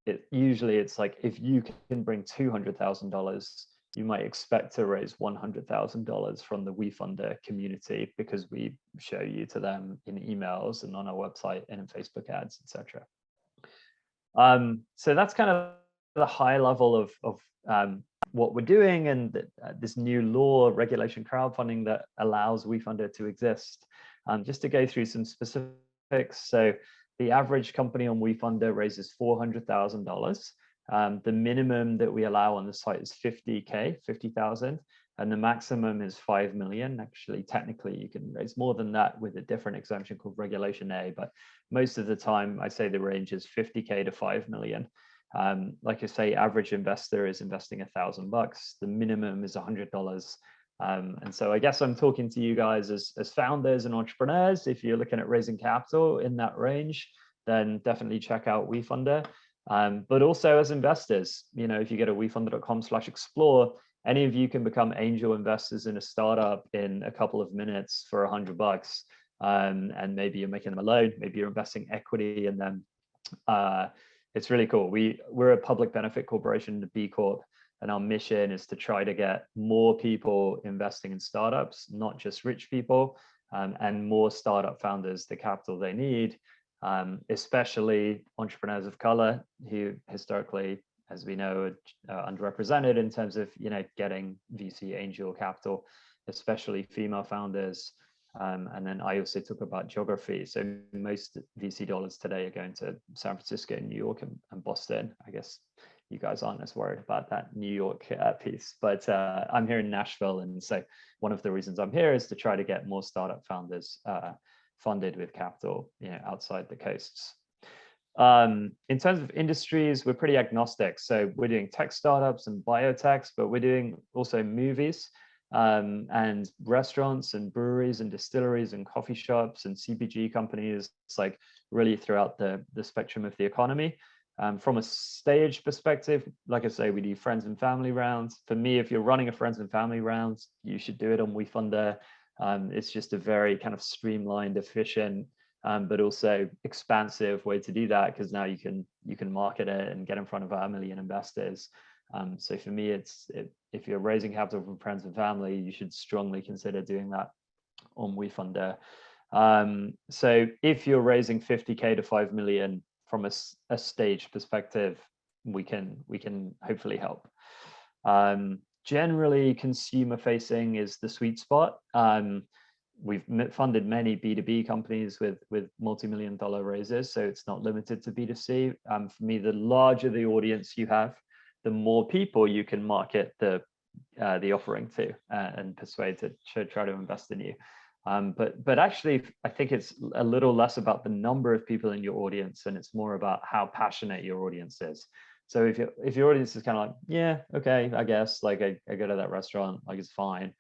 it's like if you can bring $200,000, you might expect to raise $100,000 from the Wefunder community because we show you to them in emails and on our website and in Facebook ads, etc. So that's kind of the high level of what we're doing and this new law, regulation crowdfunding, that allows Wefunder to exist. Just to go through some specifics. So the average company on Wefunder raises $400,000. The minimum that we allow on the site is 50,000, and the maximum is 5 million. Actually, technically, you can raise more than that with a different exemption called Regulation A, but most of the time, I say the range is 50K to 5 million. Like I say, average investor is investing $1,000. The minimum is $100. And so I guess I'm talking to you guys as founders and entrepreneurs. If you're looking at raising capital in that range, then definitely check out Wefunder. But also as investors, if you go to wefunder.com/explore, any of you can become angel investors in a startup in a couple of minutes for $100. And maybe you're making them a loan, maybe you're investing equity in them. It's really cool. We're a public benefit corporation, the B Corp, and our mission is to try to get more people investing in startups, not just rich people, and more startup founders the capital they need. Especially entrepreneurs of color who historically, as we know, are underrepresented in terms of getting VC angel capital, especially female founders. And then I also talk about geography. So most VC dollars today are going to San Francisco, New York, and Boston. I guess you guys aren't as worried about that New York piece, but I'm here in Nashville, and so one of the reasons I'm here is to try to get more startup founders funded with capital, outside the coasts. In terms of industries, we're pretty agnostic. So we're doing tech startups and biotechs, but we're doing also movies and restaurants and breweries and distilleries and coffee shops and CPG companies. It's like really throughout the spectrum of the economy. From a stage perspective, like I say, we do friends and family rounds. For me, if you're running a friends and family rounds, you should do it on Wefunder. It's just a very kind of streamlined, efficient, but also expansive way to do that, because now you can market it and get in front of 1 million investors. So for me, if you're raising capital from friends and family, you should strongly consider doing that on Wefunder. So if you're raising 50K to 5 million from a stage perspective, we can hopefully help. Generally, consumer facing is the sweet spot. We've funded many B2B companies with multi-million-dollar raises, so it's not limited to B2C. For me, the larger the audience you have, the more people you can market the offering to and persuade to try to invest in you. But actually, I think it's a little less about the number of people in your audience, and it's more about how passionate your audience is. So if your audience is kind of like, yeah, okay, I guess, like I go to that restaurant, like it's fine,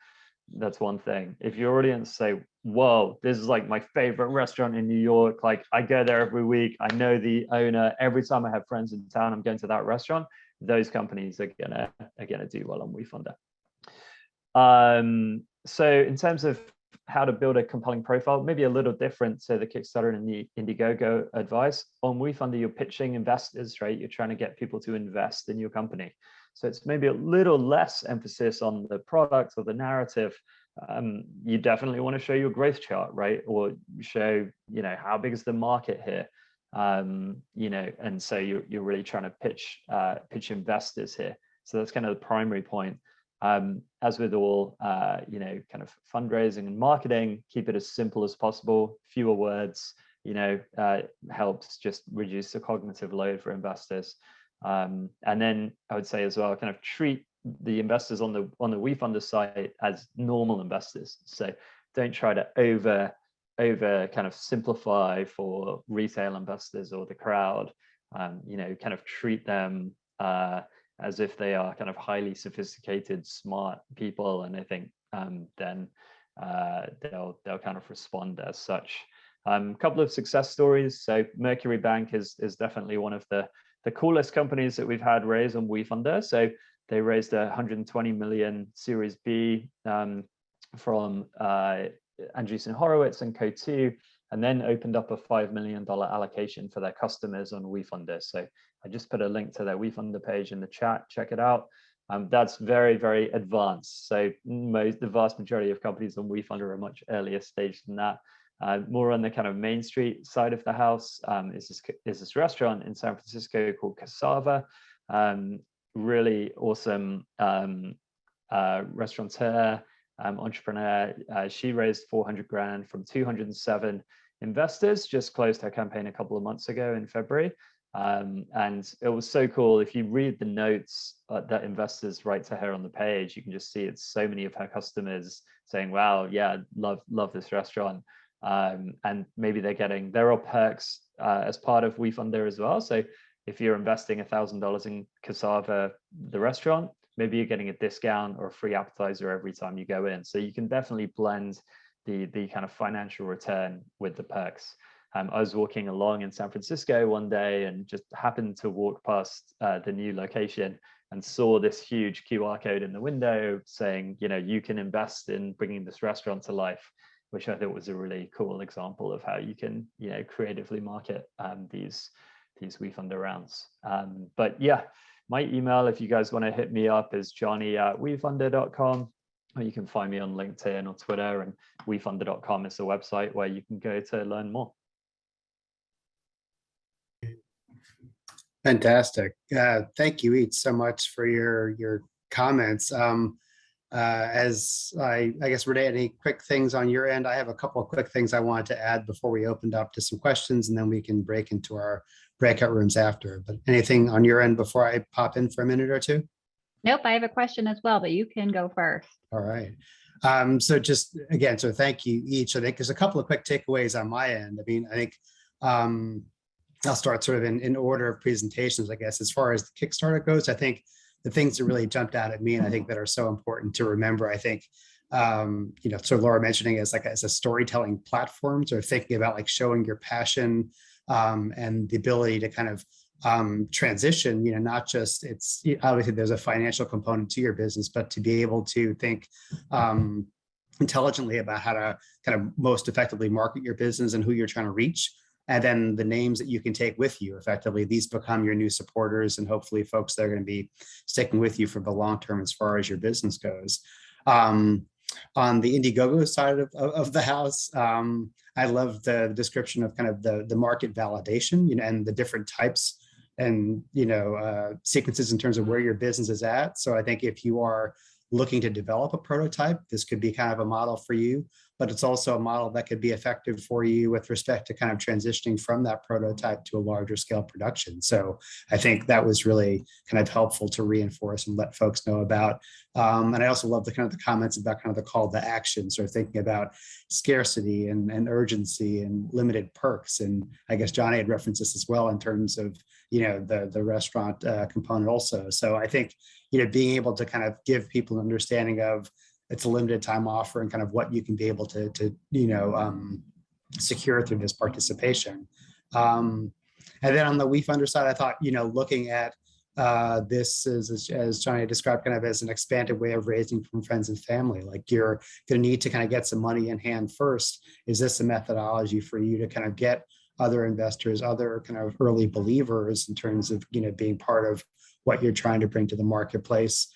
that's one thing. If your audience say, whoa, this is like my favorite restaurant in New York, like I go there every week, I know the owner, every time I have friends in town, I'm going to that restaurant, those companies are gonna do well on Wefunder. So in terms of how to build a compelling profile, maybe a little different to the Kickstarter and the Indiegogo advice. On Wefunder, you're pitching investors, right? You're trying to get people to invest in your company. So it's maybe a little less emphasis on the product or the narrative. You definitely want to show your growth chart, right? Or show, how big is the market here? And so you're really trying to pitch investors here. So that's kind of the primary point. As with all, kind of fundraising and marketing, keep it as simple as possible. Fewer words, helps just reduce the cognitive load for investors. And then I would say as well, kind of treat the investors on the Wefunder site as normal investors. So don't try to over kind of simplify for retail investors or the crowd. Kind of treat them as if they are kind of highly sophisticated, smart people, and I think then they'll kind of respond as such. A couple of success stories. So Mercury Bank is definitely one of the coolest companies that we've had raise on Wefunder. So they raised 120 million Series B from Andreessen Horowitz and Co2, and then opened up a $5 million allocation for their customers on Wefunder. So I just put a link to their Wefunder page in the chat. Check it out. That's very, very advanced. So the vast majority of companies on Wefunder are much earlier stage than that. More on the kind of Main Street side of the house is this restaurant in San Francisco called Cassava. Really awesome restaurateur, entrepreneur. She raised 400 grand from 207 investors, just closed her campaign a couple of months ago in February. And it was so cool. If you read the notes that investors write to her on the page, you can just see it's so many of her customers saying, wow, yeah, love this restaurant. And maybe there are perks as part of Wefunder as well. So if you're investing $1,000 in Cassava, the restaurant, maybe you're getting a discount or a free appetizer every time you go in. So you can definitely blend the kind of financial return with the perks. I was walking along in San Francisco one day and just happened to walk past the new location and saw this huge QR code in the window saying, you can invest in bringing this restaurant to life, which I thought was a really cool example of how you can, creatively market these Wefunder rounds. But yeah, my email, if you guys want to hit me up, is johnny@wefunder.com, or you can find me on LinkedIn or Twitter, and wefunder.com is the website where you can go to learn more. Fantastic. Thank you each so much for your comments. As I guess, Renee, any quick things on your end? I have a couple of quick things I wanted to add before we opened up to some questions, and then we can break into our breakout rooms after. But anything on your end before I pop in for a minute or two? Nope, I have a question as well, but you can go first. All right. So just again, so thank you each. I think there's a couple of quick takeaways on my end. I mean, I think I'll start sort of in order of presentations, I guess. As far as the Kickstarter goes, I think the things that really jumped out at me, and I think that are so important to remember, I think, sort of Laura mentioning as a storytelling platform, so thinking about like showing your passion and the ability to kind of transition, not just obviously there's a financial component to your business, but to be able to think intelligently about how to kind of most effectively market your business and who you're trying to reach. And then the names that you can take with you effectively, these become your new supporters and hopefully folks that are going to be sticking with you for the long term as far as your business goes. On the Indiegogo side of the house, I love the description of kind of the market validation, and the different types and, sequences in terms of where your business is at. So I think if you are looking to develop a prototype, this could be kind of a model for you, but it's also a model that could be effective for you with respect to kind of transitioning from that prototype to a larger scale production. So I think that was really kind of helpful to reinforce and let folks know about. And I also love the kind of the comments about kind of the call to action, sort of thinking about scarcity and urgency and limited perks. And I guess Johnny had referenced this as well in terms of, the restaurant component also. So I think, being able to kind of give people an understanding of it's a limited time offer and kind of what you can be able to secure through this participation. And then on the Wefunder side, I thought, looking at this is, as Johnny described, kind of as an expanded way of raising from friends and family. Like you're going to need to kind of get some money in hand first. Is this a methodology for you to kind of get other investors, other kind of early believers in terms of, being part of what you're trying to bring to the marketplace?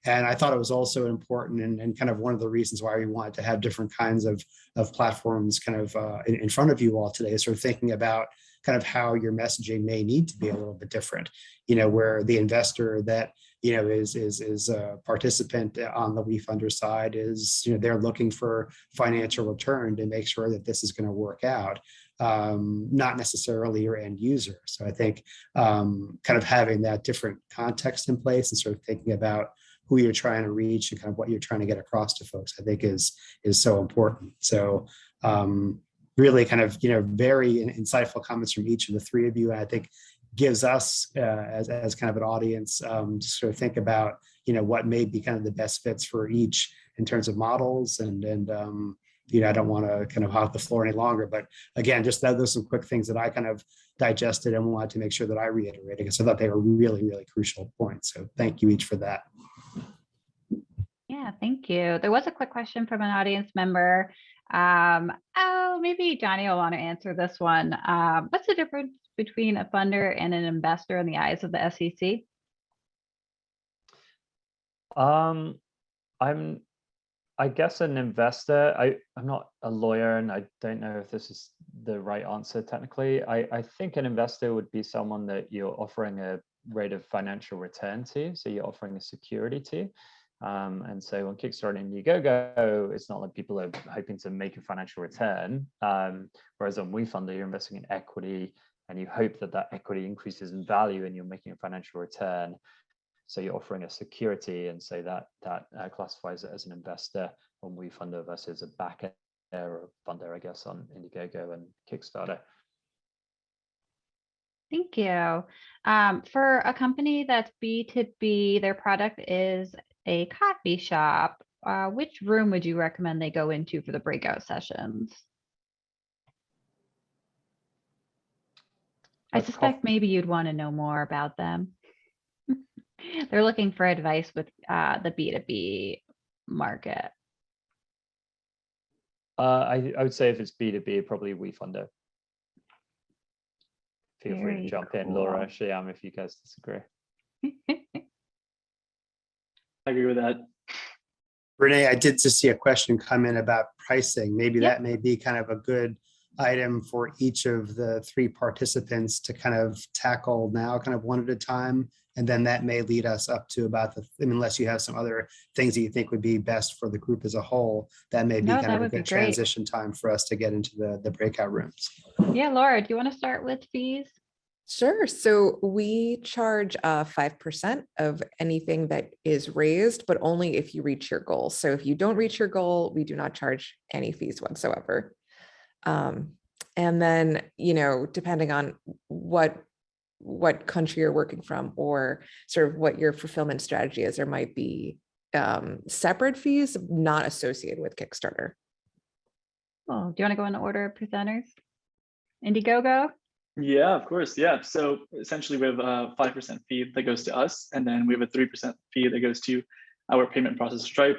And I thought it was also important and kind of one of the reasons why we wanted to have different kinds of platforms kind of in front of you all today, sort of thinking about kind of how your messaging may need to be a little bit different, where the investor that, is a participant on the Wefunder side is, they're looking for financial return to make sure that this is going to work out, not necessarily your end user. So I think kind of having that different context in place and sort of thinking about who you're trying to reach and kind of what you're trying to get across to folks, I think is so important. So really kind of, very insightful comments from each of the three of you. And I think gives us as kind of an audience to sort of think about, what may be kind of the best fits for each in terms of models. And I don't want to kind of hog the floor any longer, but again, just those some quick things that I kind of digested and wanted to make sure that I reiterated, because I thought they were really, really crucial points. So thank you each for that. Yeah, thank you. There was a quick question from an audience member. Maybe Johnny will want to answer this one. What's the difference between a funder and an investor in the eyes of the SEC? I guess an investor. I'm not a lawyer, and I don't know if this is the right answer technically. I think an investor would be someone that you're offering a rate of financial return to, so you're offering a security to. And so on Kickstarter and Indiegogo, it's not like people are hoping to make a financial return. Whereas on Wefunder, you're investing in equity and you hope that that equity increases in value and you're making a financial return. So you're offering a security, and so that classifies it as an investor on Wefunder versus a backer or funder, I guess, on Indiegogo and Kickstarter. Thank you. For a company that's B2B, their product is a coffee shop, which room would you recommend they go into for the breakout sessions? I suspect maybe you'd want to know more about them. They're looking for advice with the B2B market. I would say if it's B2B, probably Wefunder. Feel free to jump in, Laura, Shyam, if you guys disagree. I agree with that. Renee, I did just see a question come in about pricing. Maybe Yep. that may be kind of a good item for each of the three participants to kind of tackle now, kind of one at a time. And then that may lead us up to about unless you have some other things that you think would be best for the group as a whole, that may be kind of a good transition time for us to get into the breakout rooms. Yeah, Laura, do you want to start with fees? Sure. So we charge 5% of anything that is raised, but only if you reach your goal. So if you don't reach your goal, we do not charge any fees whatsoever. And then, depending on what country you're working from or sort of what your fulfillment strategy is, there might be separate fees not associated with Kickstarter. Oh, do you want to go in the order of presenters? Indiegogo? Yeah, of course. Yeah. So essentially we have a 5% fee that goes to us, and then we have a 3% fee that goes to our payment processor Stripe.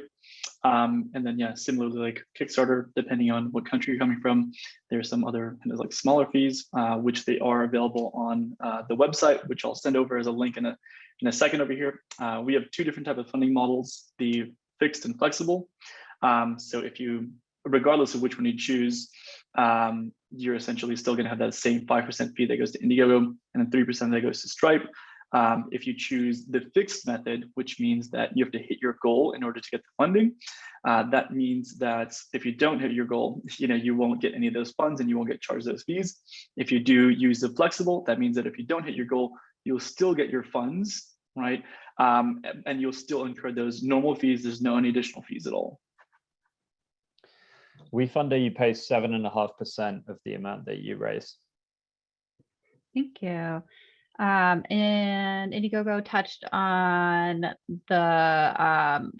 And then, yeah, similarly like Kickstarter, depending on what country you're coming from, there's some other kind of like smaller fees, which they are available on the website, which I'll send over as a link in a second over here. We have two different types of funding models, the fixed and flexible. So if you, regardless of which one you choose, you're essentially still going to have that same 5% fee that goes to Indiegogo and then 3% that goes to Stripe. If you choose the fixed method, which means that you have to hit your goal in order to get the funding, that means that if you don't hit your goal, you won't get any of those funds and you won't get charged those fees. If you do use the flexible, that means that if you don't hit your goal, you'll still get your funds, right? And you'll still incur those normal fees. There's no any additional fees at all. Wefunder, you pay 7.5% of the amount that you raise. Thank you. And Indiegogo touched on the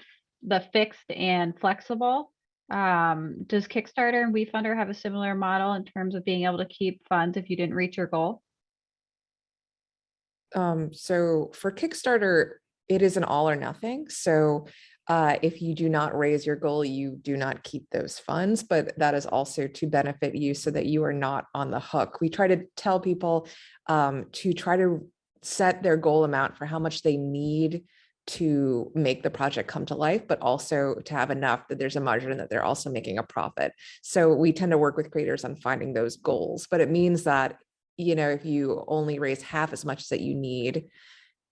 fixed and flexible. Does Kickstarter and Wefunder have a similar model in terms of being able to keep funds if you didn't reach your goal? So for Kickstarter, it is an all or nothing. So if you do not raise your goal, you do not keep those funds, but that is also to benefit you so that you are not on the hook. We try to tell people to try to set their goal amount for how much they need to make the project come to life, but also to have enough that there's a margin that they're also making a profit. So we tend to work with creators on finding those goals, but it means that, if you only raise half as much as that you need,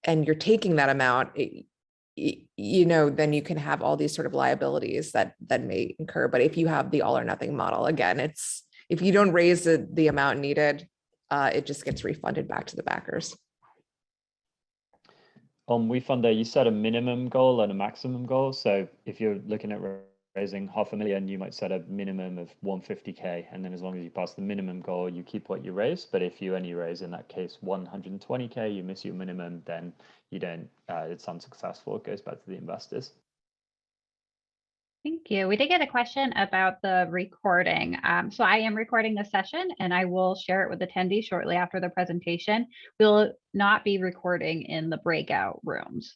and you're taking that amount, then you can have all these sort of liabilities that may incur. But if you have the all or nothing model, again, if you don't raise the amount needed, it just gets refunded back to the backers. On Wefunder, you set a minimum goal and a maximum goal. So if you're looking at raising $500,000, you might set a minimum of 150K, and then as long as you pass the minimum goal, you keep what you raise. But if you only raise, in that case, 120K, you miss your minimum, then you don't, it's unsuccessful, it goes back to the investors. Thank you. We did get a question about the recording. So I am recording this session and I will share it with attendees shortly after the presentation. We'll not be recording in the breakout rooms.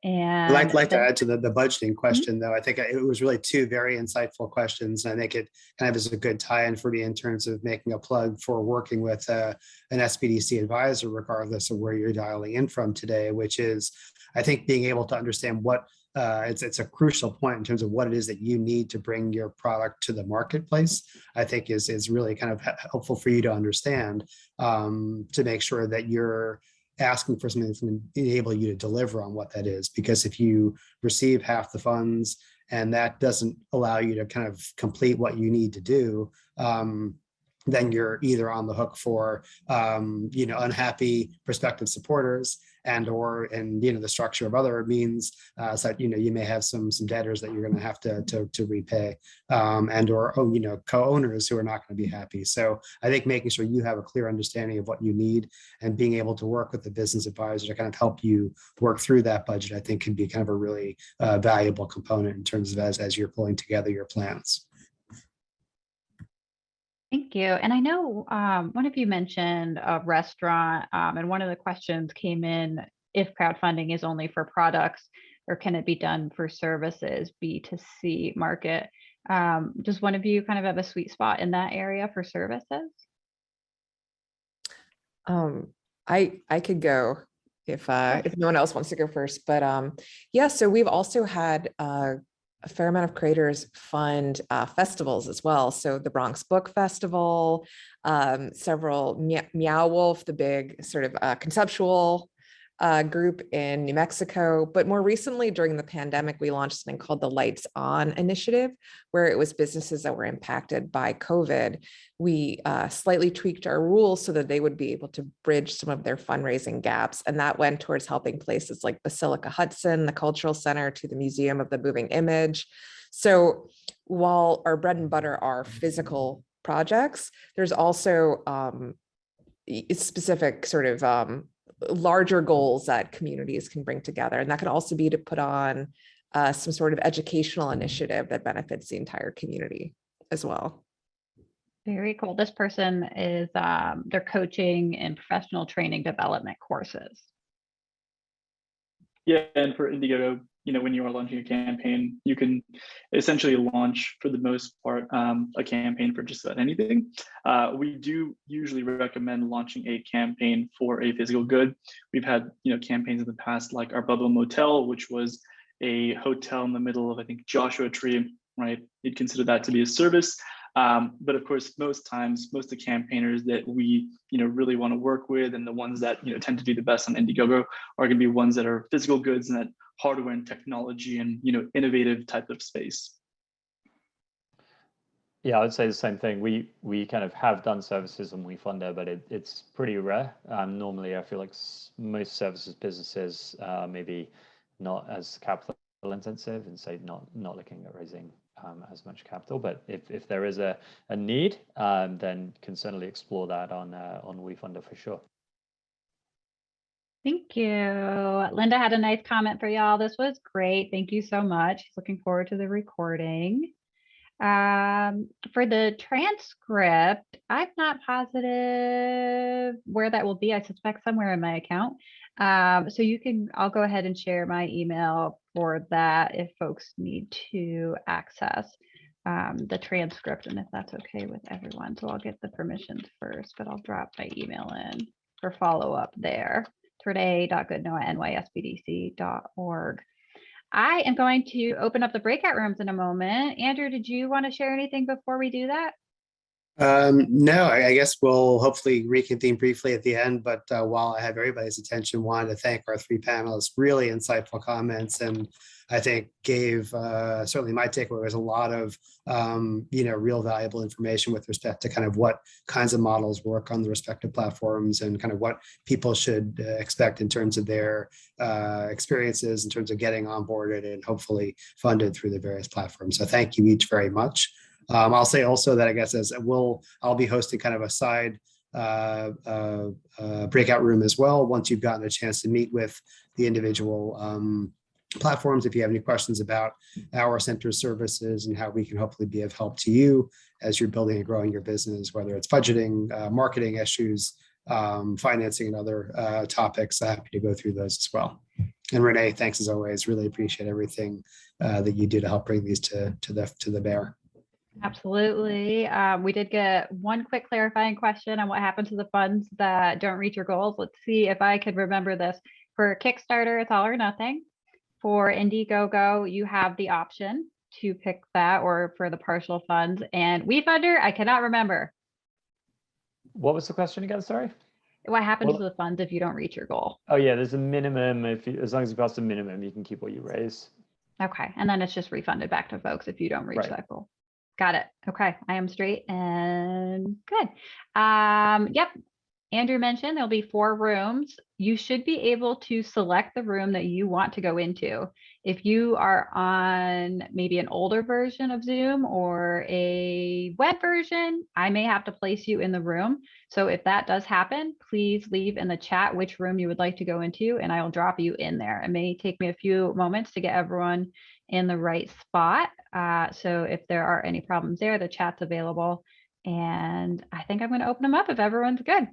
And I'd like to add to the budgeting question, though. I think it was really two very insightful questions. And I think it kind of is a good tie-in for me in terms of making a plug for working with an SBDC advisor, regardless of where you're dialing in from today, which is, I think, being able to understand what it's a crucial point in terms of what it is that you need to bring your product to the marketplace. I think is really kind of helpful for you to understand, to make sure that you're asking for something that's going to enable you to deliver on what that is. Because if you receive half the funds and that doesn't allow you to kind of complete what you need to do, then you're either on the hook for unhappy prospective supporters, or the structure of other means, so that you may have some debtors that you're going to have to repay, or co-owners who are not going to be happy. So I think making sure you have a clear understanding of what you need and being able to work with the business advisor to kind of help you work through that budget, I think, can be kind of a really valuable component in terms of as you're pulling together your plans. Thank you. And I know one of you mentioned a restaurant, and one of the questions came in, if crowdfunding is only for products or can it be done for services, B2C market? Does one of you kind of have a sweet spot in that area for services? I could go if no one else wants to go first, but yeah, so we've also had a fair amount of creators fund festivals as well. So the Bronx Book Festival, several Meow Wolf, the big sort of conceptual group in New Mexico. But more recently, during the pandemic, we launched something called the Lights On Initiative, where it was businesses that were impacted by COVID. We slightly tweaked our rules so that they would be able to bridge some of their fundraising gaps. And that went towards helping places like Basilica Hudson, the Cultural Center, to the Museum of the Moving Image. So while our bread and butter are physical projects, there's also specific sort of larger goals that communities can bring together. And that could also be to put on some sort of educational initiative that benefits the entire community as well. Very cool. This person is, they're coaching and professional training development courses. Yeah, and for Indiegogo, when you are launching a campaign, you can essentially launch, for the most part, a campaign for just about anything. We do usually recommend launching a campaign for a physical good. We've had campaigns in the past, like our Bubble Motel, which was a hotel in the middle of, I think, Joshua Tree, right? You'd consider that to be a service. But of course, most times, most of the campaigners that we really want to work with, and the ones that tend to do the best on Indiegogo, are going to be ones that are physical goods and that hardware and technology and innovative type of space. Yeah, I would say the same thing. We kind of have done services on Wefunder, but it's pretty rare. Normally, I feel like most services businesses maybe not as capital intensive, and say not looking at raising as much capital. But if there is a need, then can certainly explore that on Wefunder for sure. Thank you. Linda had a nice comment for y'all. This was great. Thank you so much. Looking forward to the recording. For the transcript, I'm not positive where that will be. I suspect somewhere in my account. So I'll go ahead and share my email for that if folks need to access the transcript, and if that's okay with everyone. So I'll get the permissions first, but I'll drop my email in for follow-up there. today.goodnoah@nysbdc.org. I am going to open up the breakout rooms in a moment. Andrew, did you want to share anything before we do that? No, I guess we'll hopefully reconvene briefly at the end, but while I have everybody's attention, wanted to thank our three panelists, really insightful comments, and I think gave, certainly my takeaway was a lot of, real valuable information with respect to kind of what kinds of models work on the respective platforms and kind of what people should expect in terms of their experiences, in terms of getting onboarded and hopefully funded through the various platforms. So thank you each very much. I'll say also that I guess I'll be hosting kind of a side breakout room as well once you've gotten a chance to meet with the individual platforms. If you have any questions about our center services and how we can hopefully be of help to you as you're building and growing your business, whether it's budgeting, marketing issues, financing, and other topics, I'm happy to go through those as well. And Renee, thanks as always. Really appreciate everything that you do to help bring these to the bear. Absolutely. We did get one quick clarifying question on what happened to the funds that don't reach your goals. Let's see if I could remember this. For Kickstarter, it's all or nothing. For Indiegogo, you have the option to pick that, or for the partial funds. And Wefunder, I cannot remember. What was the question again? Sorry. What happens to the funds if you don't reach your goal? Oh yeah, there's a minimum. As long as you pass the minimum, you can keep what you raise. Okay, and then it's just refunded back to folks if you don't reach that goal. Got it. Okay, I am straight and good. Yep. Andrew mentioned there'll be 4 rooms. You should be able to select the room that you want to go into. If you are on maybe an older version of Zoom or a web version, I may have to place you in the room. So if that does happen, please leave in the chat which room you would like to go into, and I will drop you in there. It may take me a few moments to get everyone in the right spot. So if there are any problems there, the chat's available. And I think I'm going to open them up if everyone's good.